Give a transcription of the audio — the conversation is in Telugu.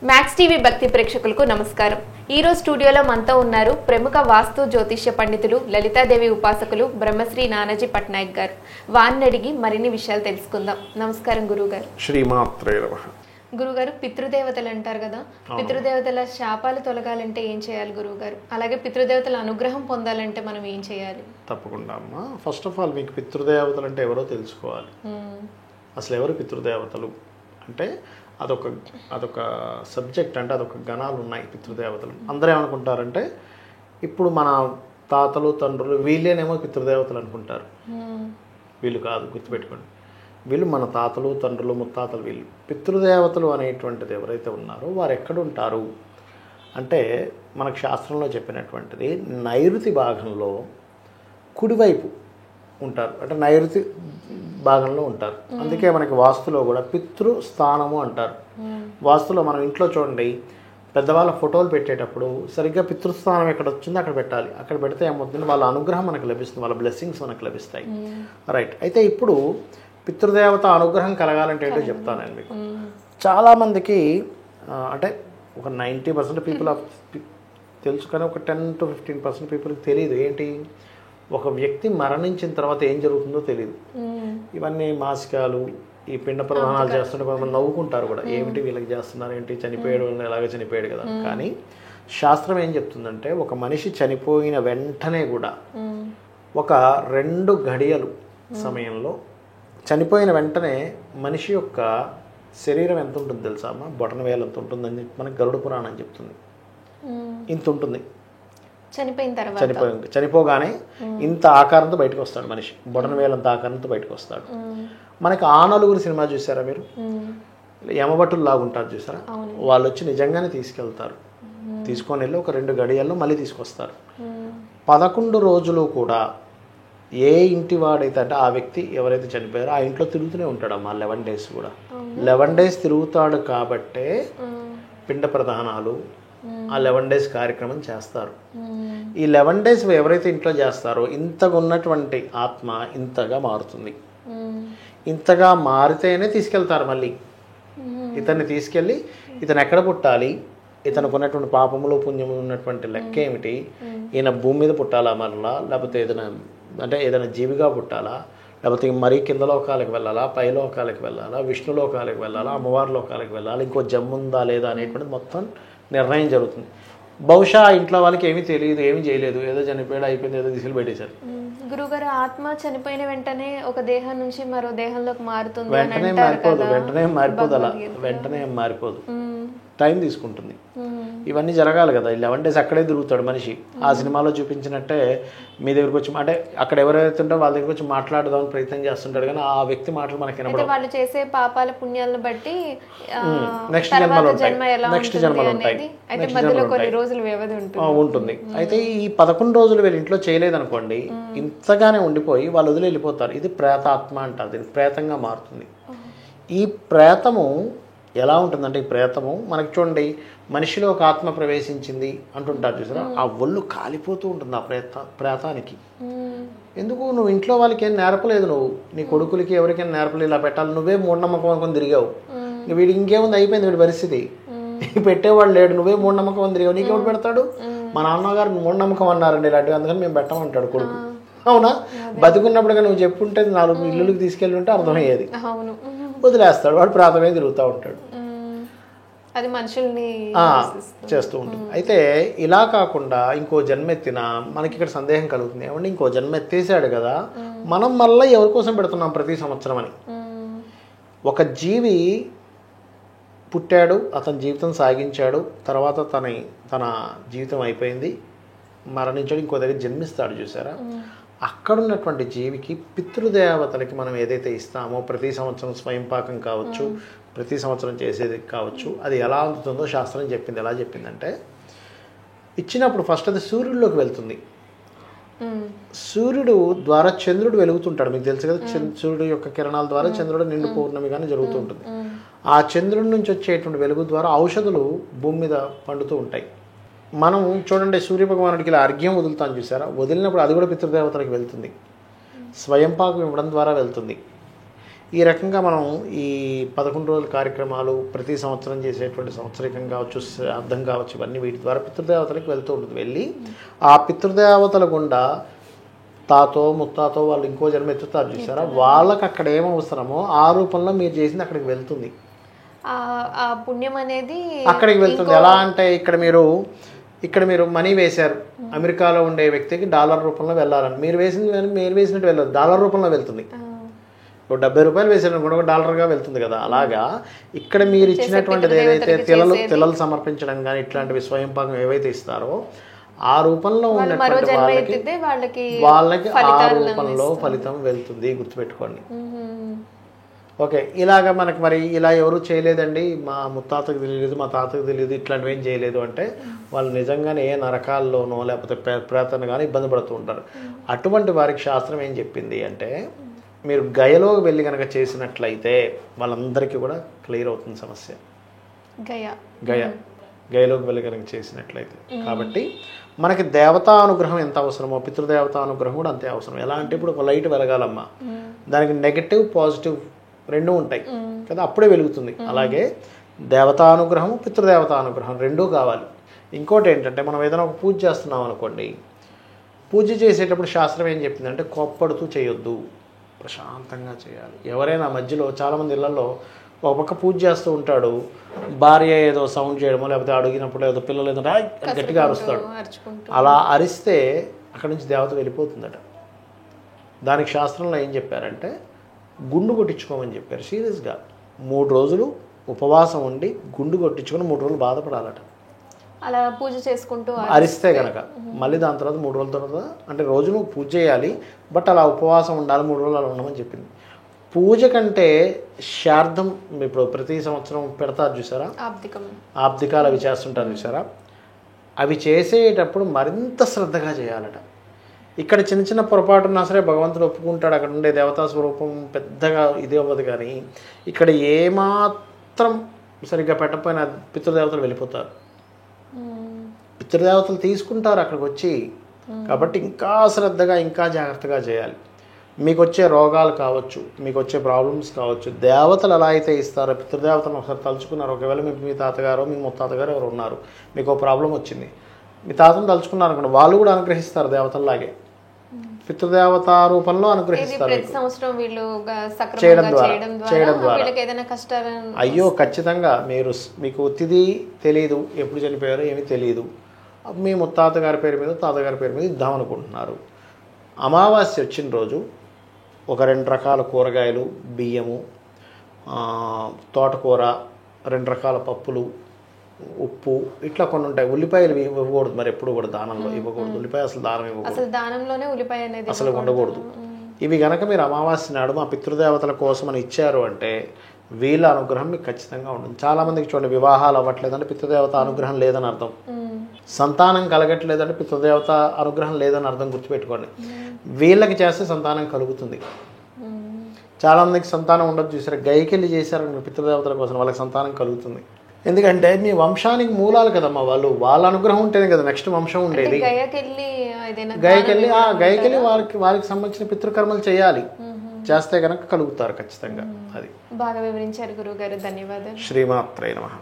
మ్యాక్స్ టీవీ భక్తి ప్రేక్షకులకు నమస్కారం. ఈ రోజు స్టూడియోలో మనతో ఉన్నారు ప్రముఖ వాస్తు జ్యోతిష్య పండితులు, లలితాదేవి ఉపాసకులు బ్రహ్మశ్రీ నానాజీ పట్నాయక్ గారు. వారిని అడిగి మరిన్ని విషయాలు తెలుసుకుందాం. నమస్కారం గురుగారు. శ్రీమాత్రే నమః. గురుగారు, పితృదేవతలు అంటారు కదా, పితృదేవతల శాపాలు తొలగాలంటే ఏం చేయాలి గురుగారు? అలాగే పితృదేవతల అనుగ్రహం పొందాలంటే మనం ఏం చేయాలి? తప్పకుండా అమ్మా. ఫస్ట్ ఆఫ్ ఆల్ మీకు పితృదేవతలు అంటే ఎవరో తెలుసుకోవాలి. అసలు ఎవరు పితృదేవతలు అంటే అదొక సబ్జెక్ట్, అంటే అదొక గణాలు ఉన్నాయి పితృదేవతలు. అందరూ ఏమనుకుంటారంటే ఇప్పుడు మన తాతలు తండ్రులు వీళ్ళేనేమో పితృదేవతలు అనుకుంటారు. వీళ్ళు కాదు, గుర్తుపెట్టుకోండి. వీళ్ళు మన తాతలు తండ్రులు ముత్తాతలు. వీళ్ళు పితృదేవతలు అనేటువంటిది ఎవరైతే ఉన్నారో వారు ఎక్కడుంటారు అంటే మనకు శాస్త్రంలో చెప్పినటువంటిది నైరుతి భాగంలో కుడివైపు ఉంటారు, అంటే నైరుతి భాగంలో ఉంటారు. అందుకే మనకి వాస్తులో కూడా పితృస్థానము అంటారు. వాస్తులో మనం ఇంట్లో చూడండి, పెద్దవాళ్ళ ఫోటోలు పెట్టేటప్పుడు సరిగ్గా పితృస్థానం ఎక్కడ వచ్చిందో అక్కడ పెట్టాలి. అక్కడ పెడితే ఏమవుతుంది, వాళ్ళ అనుగ్రహం మనకు లభిస్తుంది, వాళ్ళ బ్లెస్సింగ్స్ మనకు లభిస్తాయి. రైట్. అయితే ఇప్పుడు పితృదేవత అనుగ్రహం కలగాలంటే ఏంటో చెప్తాను నేను మీకు. చాలామందికి అంటే ఒక 90% పీపుల్ తెలుసు, కానీ ఒక 10 to 15% పీపుల్కి తెలియదు. ఏంటి, ఒక వ్యక్తి మరణించిన తర్వాత ఏం జరుగుతుందో తెలియదు. ఇవన్నీ మాసికాలు, ఈ పిండ ప్రదానాలు చేస్తుంటే కొంతమంది నవ్వుకుంటారు కూడా, ఏమిటి వీళ్ళకి చేస్తున్నారు ఏంటి, చనిపోయాడు ఎలాగ చనిపోయాడు కదా. కానీ శాస్త్రం ఏం చెప్తుందంటే ఒక మనిషి చనిపోయిన వెంటనే కూడా ఒక 2 గడియలు సమయంలో, చనిపోయిన వెంటనే మనిషి యొక్క శరీరం ఎంత ఉంటుంది తెలుసా అమ్మ? బొటన వేలు ఎంత ఉంటుందని మనకి గరుడ పురాణం చెప్తుంది. ఇంత ఉంటుంది. చనిపోగానే ఇంత ఆకారంతో బయటకు వస్తాడు మనిషి, బొటన వేలంత ఆకారంతో బయటకు వస్తాడు. మనకి ఆ నలుగురు సినిమా చూసారా మీరు? యమభటులు లాగుంటారు చూసారా? వాళ్ళు వచ్చి నిజంగానే తీసుకెళ్తారు. తీసుకొని వెళ్ళి ఒక 2 గడియల్లో మళ్ళీ తీసుకొస్తారు. 11 రోజులు కూడా ఏ ఇంటి వాడైతే అంటే ఆ వ్యక్తి ఎవరైతే చనిపోయారో ఆ ఇంట్లో తిరుగుతూనే ఉంటాడు అమ్మా. 11 days కూడా 11 days తిరుగుతాడు కాబట్టే పిండ ప్రదానాలు ఆ 11 days కార్యక్రమం చేస్తారు. ఈ 11 days ఎవరైతే ఇంట్లో చేస్తారో ఇంతగా ఉన్నటువంటి ఆత్మ ఇంతగా మారుతుంది. ఇంతగా మారితేనే తీసుకెళ్తారు మళ్ళీ. ఇతన్ని తీసుకెళ్ళి ఇతను ఎక్కడ పుట్టాలి, ఇతనికి ఉన్నటువంటి పాపములు పుణ్యములు ఉన్నటువంటి లెక్క ఏమిటి, ఈయన భూమి మీద పుట్టాలా మరలా, లేకపోతే ఏదైనా జీవిగా పుట్టాలా, లేకపోతే మరీ కింద లోకాలకు వెళ్ళాలా, పై లోకాలకు వెళ్ళాలా, విష్ణు లోకాలకు వెళ్ళాలా, అమ్మవారి లోకాలకు వెళ్ళాలా, ఇంకో జమ్ముందా లేదా అనేటువంటి మొత్తం నిర్ణయం జరుగుతుంది. బహుశా ఇంట్లో వాళ్ళకి ఏమీ తెలియదు, ఏమీ చేయలేదు, ఏదో చనిపోయాడు అయిపోయింది, ఏదో తీసుకెళ్ళి పెట్టేశారు. గురుగారు, ఆత్మ చనిపోయిన వెంటనే ఒక దేహం నుంచి మరో దేహంలోకి మారుతుంది. వెంటనే మారిపోదు అలా వెంటనే మారిపోదు, టైం తీసుకుంటుంది. ఇవన్నీ జరగాలి కదా. 11 days అక్కడే తిరుగుతాడు మనిషి. ఆ సినిమాలో చూపించినట్టే మీ దగ్గరకు వచ్చి, అంటే అక్కడ ఎవరైతే ఉంటారో వాళ్ళ దగ్గరకు వచ్చి మాట్లాడదామని ప్రయత్నం చేస్తుంటాడు, కానీ ఆ వ్యక్తి మాటలు మనకి వినపడవు. వాళ్ళు చేసే పాపాల పుణ్యాలను బట్టి నెక్స్ట్ జన్మలు ఉంటాయి. ఉంటుంది. అయితే ఈ 11 రోజులు వీళ్ళు ఇంట్లో చేయలేదనుకోండి, ఇంతగానే ఉండిపోయి వాళ్ళు వదిలి వెళ్ళిపోతారు. ఇది ప్రేతాత్మ అంటారు, దీనికి ప్రేతంగా మారుతుంది. ఈ ప్రేతము ఎలా ఉంటుందంటే, ఈ ప్రేతము మనకి చూడండి, మనిషిలో ఒక ఆత్మ ప్రవేశించింది అంటుంటారు చూసారా, ఆ ఒళ్ళు కాలిపోతూ ఉంటుంది ఆ ప్రేతానికి. ఎందుకు, నువ్వు ఇంట్లో వాళ్ళకి ఏం నేర్పలేదు, నువ్వు నీ కొడుకులకి ఎవరికైనా నేర్పలేదు ఇలా పెట్టాలి, నువ్వే మూఢనమ్మకం అనుకుని తిరిగావు. వీడికి ఇంకేముంది, అయిపోయింది వీడి పరిస్థితి, పెట్టేవాడు లేడు, నువ్వే మూఢనమ్మకం అని తిరిగావు, నీకెవడు పెడతాడు? మా నాన్నగారు మూఢనమ్మకం అన్నారండి ఇలాంటివి, అందుకని మేము పెట్టమంటాడు కొడుకు. అవునా? బతుకున్నప్పుడుగా నువ్వు చెప్పుంటే 4 ఇల్లులకు తీసుకెళ్ళి ఉంటే అర్థమయ్యేది. వదిలేస్తాడు, వాడు ప్రాథమే తిరుగుతూ ఉంటాడు, అది మనుషుల్ని చేస్తూ ఉంటుంది. అయితే ఇలా కాకుండా ఇంకో జన్మెత్తిన మనకి ఇక్కడ సందేహం కలుగుతుంది, ఏమంటే ఇంకో జన్మెత్తేసాడు కదా, మనం మళ్ళీ ఎవరి కోసం పెడుతున్నాం ప్రతి సంవత్సరం అని. ఒక జీవి పుట్టాడు, అతని జీవితం సాగించాడు, తర్వాత తన జీవితం అయిపోయింది, మరణించాడు, ఇంకో దగ్గర జన్మిస్తాడు చూసారా. అక్కడున్నటువంటి జీవికి పితృదేవతలకి మనం ఏదైతే ఇస్తామో ప్రతి సంవత్సరం స్వయంపాకం కావచ్చు, ప్రతి సంవత్సరం చేసేది కావచ్చు, అది ఎలా అందుతుందో శాస్త్రం చెప్పింది. ఎలా చెప్పిందంటే, ఇచ్చినప్పుడు ఫస్ట్ అది సూర్యుడిలోకి వెళ్తుంది. సూర్యుడు ద్వారా చంద్రుడు వెలుగుతుంటాడు, మీకు తెలుసు కదా. సూర్యుడు యొక్క కిరణాల ద్వారా చంద్రుడు నిండు పౌర్ణమిగానే జరుగుతూ ఉంటుంది. ఆ చంద్రుడి నుంచి వచ్చేటువంటి వెలుగు ద్వారా ఔషధులు భూమి మీద పండుతూ ఉంటాయి. మనం చూడండి, సూర్యభగవానుడికి ఇలా అర్ఘ్యం వదులుతాను చూసారా, వదిలినప్పుడు అది కూడా పితృదేవతలకు వెళ్తుంది, స్వయంపాకం ఇవ్వడం ద్వారా వెళ్తుంది. ఈ రకంగా మనం ఈ 11 రోజుల కార్యక్రమాలు ప్రతి సంవత్సరం చేసేటువంటి సంవత్సరికం కావచ్చు, అర్థం కావచ్చు, ఇవన్నీ వీటి ద్వారా పితృదేవతలకు వెళ్తూ ఉంటుంది. వెళ్ళి ఆ పితృదేవతల గుండా తాతో ముత్తాతో వాళ్ళు ఇంకో జన్మ ఎత్తుతారు చూసారా, వాళ్ళకి అక్కడ ఏమవసరమో ఆ రూపంలో మీరు చేసింది అక్కడికి వెళ్తుంది. ఆ పుణ్యం అనేది అక్కడికి వెళ్తుంది. ఎలా అంటే ఇక్కడ మీరు మనీ వేశారు, అమెరికాలో ఉండే వ్యక్తికి డాలర్ రూపంలో వెళ్ళాలని మీరు వేసినట్టు వెళ్ళదు, డాలర్ రూపంలో వెళ్తుంది. ఇప్పుడు 70 రూపాయలు వేసారు కూడా $1గా వెళ్తుంది కదా. అలాగా ఇక్కడ మీరు ఇచ్చినటువంటిది ఏదైతే తిలలు సమర్పించడం కానీ ఇట్లాంటివి స్వయం పాకం ఏవైతే ఇస్తారో ఆ రూపంలో ఉన్నటువంటి వాళ్ళకి ఆ రూపంలో ఫలితం వెళ్తుంది, గుర్తుపెట్టుకోండి. ఓకే, ఇలాగ మనకి మరి ఇలా ఎవరు చేయలేదండి, మా ముత్తాతకు తెలియదు, మా తాతకు తెలియదు, ఇట్లాంటివి ఏం చేయలేదు అంటే వాళ్ళు నిజంగానే ఏ నరకాల్లోనో లేకపోతే ప్రేతను కానీ ఇబ్బంది పడుతూ ఉంటారు. అటువంటి వారికి శాస్త్రం ఏం చెప్పింది అంటే మీరు గయలోకి వెళ్ళి కనుక చేసినట్లయితే వాళ్ళందరికీ కూడా క్లియర్ అవుతుంది సమస్య. గయలోకి వెళ్ళి కనుక చేసినట్లయితే. కాబట్టి మనకి దేవతా అనుగ్రహం ఎంత అవసరమో పితృదేవతా అనుగ్రహం కూడా అంతే అవసరం. ఎలా అంటే ఇప్పుడు ఒక లైట్ వెలగాలమ్మా, దానికి నెగటివ్ పాజిటివ్ రెండూ ఉంటాయి కదా, అప్పుడే వెలుగుతుంది. అలాగే దేవతానుగ్రహం పితృదేవతానుగ్రహం రెండూ కావాలి. ఇంకోటి ఏంటంటే మనం ఏదైనా ఒక పూజ చేస్తున్నాం అనుకోండి, పూజ చేసేటప్పుడు శాస్త్రం ఏం చెప్పిందంటే కోప్పడుతూ చేయొద్దు, ప్రశాంతంగా చేయాలి. ఎవరైనా మధ్యలో చాలామంది ఇళ్లలో ఒక పక్క పూజ చేస్తూ ఉంటాడు, భార్య ఏదో సౌండ్ చేయడమో లేకపోతే అడిగినప్పుడు ఏదో పిల్లలు ఏదో గట్టిగా అరుస్తాడు. అలా అరిస్తే అక్కడి నుంచి దేవత వెళ్ళిపోతుందట. దానికి శాస్త్రంలో ఏం చెప్పారంటే గుండు కొట్టించుకోమని చెప్పారు. సీరియస్గా 3 రోజులు ఉపవాసం ఉండి గుండు కొట్టించుకొని 3 రోజులు బాధపడాలట. అలా పూజ చేసుకుంటూ అరిస్తే కనుక మళ్ళీ దాని తర్వాత 3 రోజుల తర్వాత అంటే రోజు నువ్వు పూజ చేయాలి, బట్ అలా ఉపవాసం ఉండాలి, 3 రోజులు అలా ఉండమని చెప్పింది. పూజ కంటే శార్థం ఇప్పుడు ప్రతి సంవత్సరం పెడతారు చూసారా, ఆబ్దికాలు అవి చేస్తుంటారు చూసారా, అవి చేసేటప్పుడు మరింత శ్రద్ధగా చేయాలట. ఇక్కడ చిన్న చిన్న పొరపాటు ఉన్నా సరే భగవంతుడు ఒప్పుకుంటాడు, అక్కడ ఉండే దేవతా స్వరూపం పెద్దగా ఇది అవ్వదు. కానీ ఇక్కడ ఏమాత్రం సరిగ్గా పెట్టకపోయినా పితృదేవతలు వెళ్ళిపోతారు, పితృదేవతలు తీసుకుంటారు అక్కడికి వచ్చి. కాబట్టి ఇంకా శ్రద్ధగా ఇంకా జాగ్రత్తగా చేయాలి. మీకు వచ్చే రోగాలు కావచ్చు, మీకు వచ్చే ప్రాబ్లమ్స్ కావచ్చు, దేవతలు ఎలా అయితే ఇస్తారో పితృదేవతలను ఒకసారి తలుచుకున్నారు. ఒకవేళ మీ తాతగారో మీ ముత్తాతగారో ఎవరు ఉన్నారు, మీకు ఒక ప్రాబ్లం వచ్చింది, మీ తాతను తలుచుకున్నారు అనుకోండి, వాళ్ళు కూడా అనుగ్రహిస్తారు దేవతల్లాగే, పితృదేవత రూపంలో అనుగ్రహిస్తారు. చేయడం ద్వారా అయ్యో ఖచ్చితంగా మీకు తిథి తెలియదు, ఎప్పుడు చనిపోయారో ఏమీ తెలియదు, మీ ముత్తాత గారి పేరు మీద తాతగారి పేరు మీద ఇద్దాం అనుకుంటున్నారు. అమావాస్య వచ్చిన రోజు ఒక 2 రకాల కూరగాయలు, బియ్యము, తోటకూర, 2 రకాల పప్పులు, ఉప్పు, ఇట్లా కొన్ని ఉంటాయి. ఉల్లిపాయలు ఇవ్వకూడదు, మరి ఎప్పుడు కూడా దానంలో ఇవ్వకూడదు. ఉల్లిపాయ అసలు దానం ఇవ్వకూడదు, అసలు ఉండకూడదు. ఇవి గనక మీరు అమావాస్య నాడు మా పితృదేవతల కోసం అని ఇచ్చారు అంటే వీళ్ళ అనుగ్రహం మీకు ఖచ్చితంగా ఉంటుంది. చాలామందికి చూడండి వివాహాలు అవ్వట్లేదంటే పితృదేవత అనుగ్రహం లేదని అర్థం, సంతానం కలగట్లేదంటే పితృదేవత అనుగ్రహం లేదని అర్థం, గుర్తుపెట్టుకోండి. వీళ్ళకి చేస్తే సంతానం కలుగుతుంది. చాలామందికి సంతానం ఉండదు చూసారు, గైకెళ్ళి చేశారు పితృదేవతల కోసం, వాళ్ళకి సంతానం కలుగుతుంది. ఎందుకంటే మీ వంశానికి మూలాలు కదమ్మా వాళ్ళు, వాళ్ళ అనుగ్రహం ఉంటేనే కదా నెక్స్ట్ వంశం ఉండేది. గయకెళ్ళి వారికి సంబంధించిన పితృకర్మలు చేయాలి, చేస్తే కనుక కలుగుతారు ఖచ్చితంగా. అది బాగా వివరించారు గురువు గారు, ధన్యవాదాలు. శ్రీమాత్రే నమః.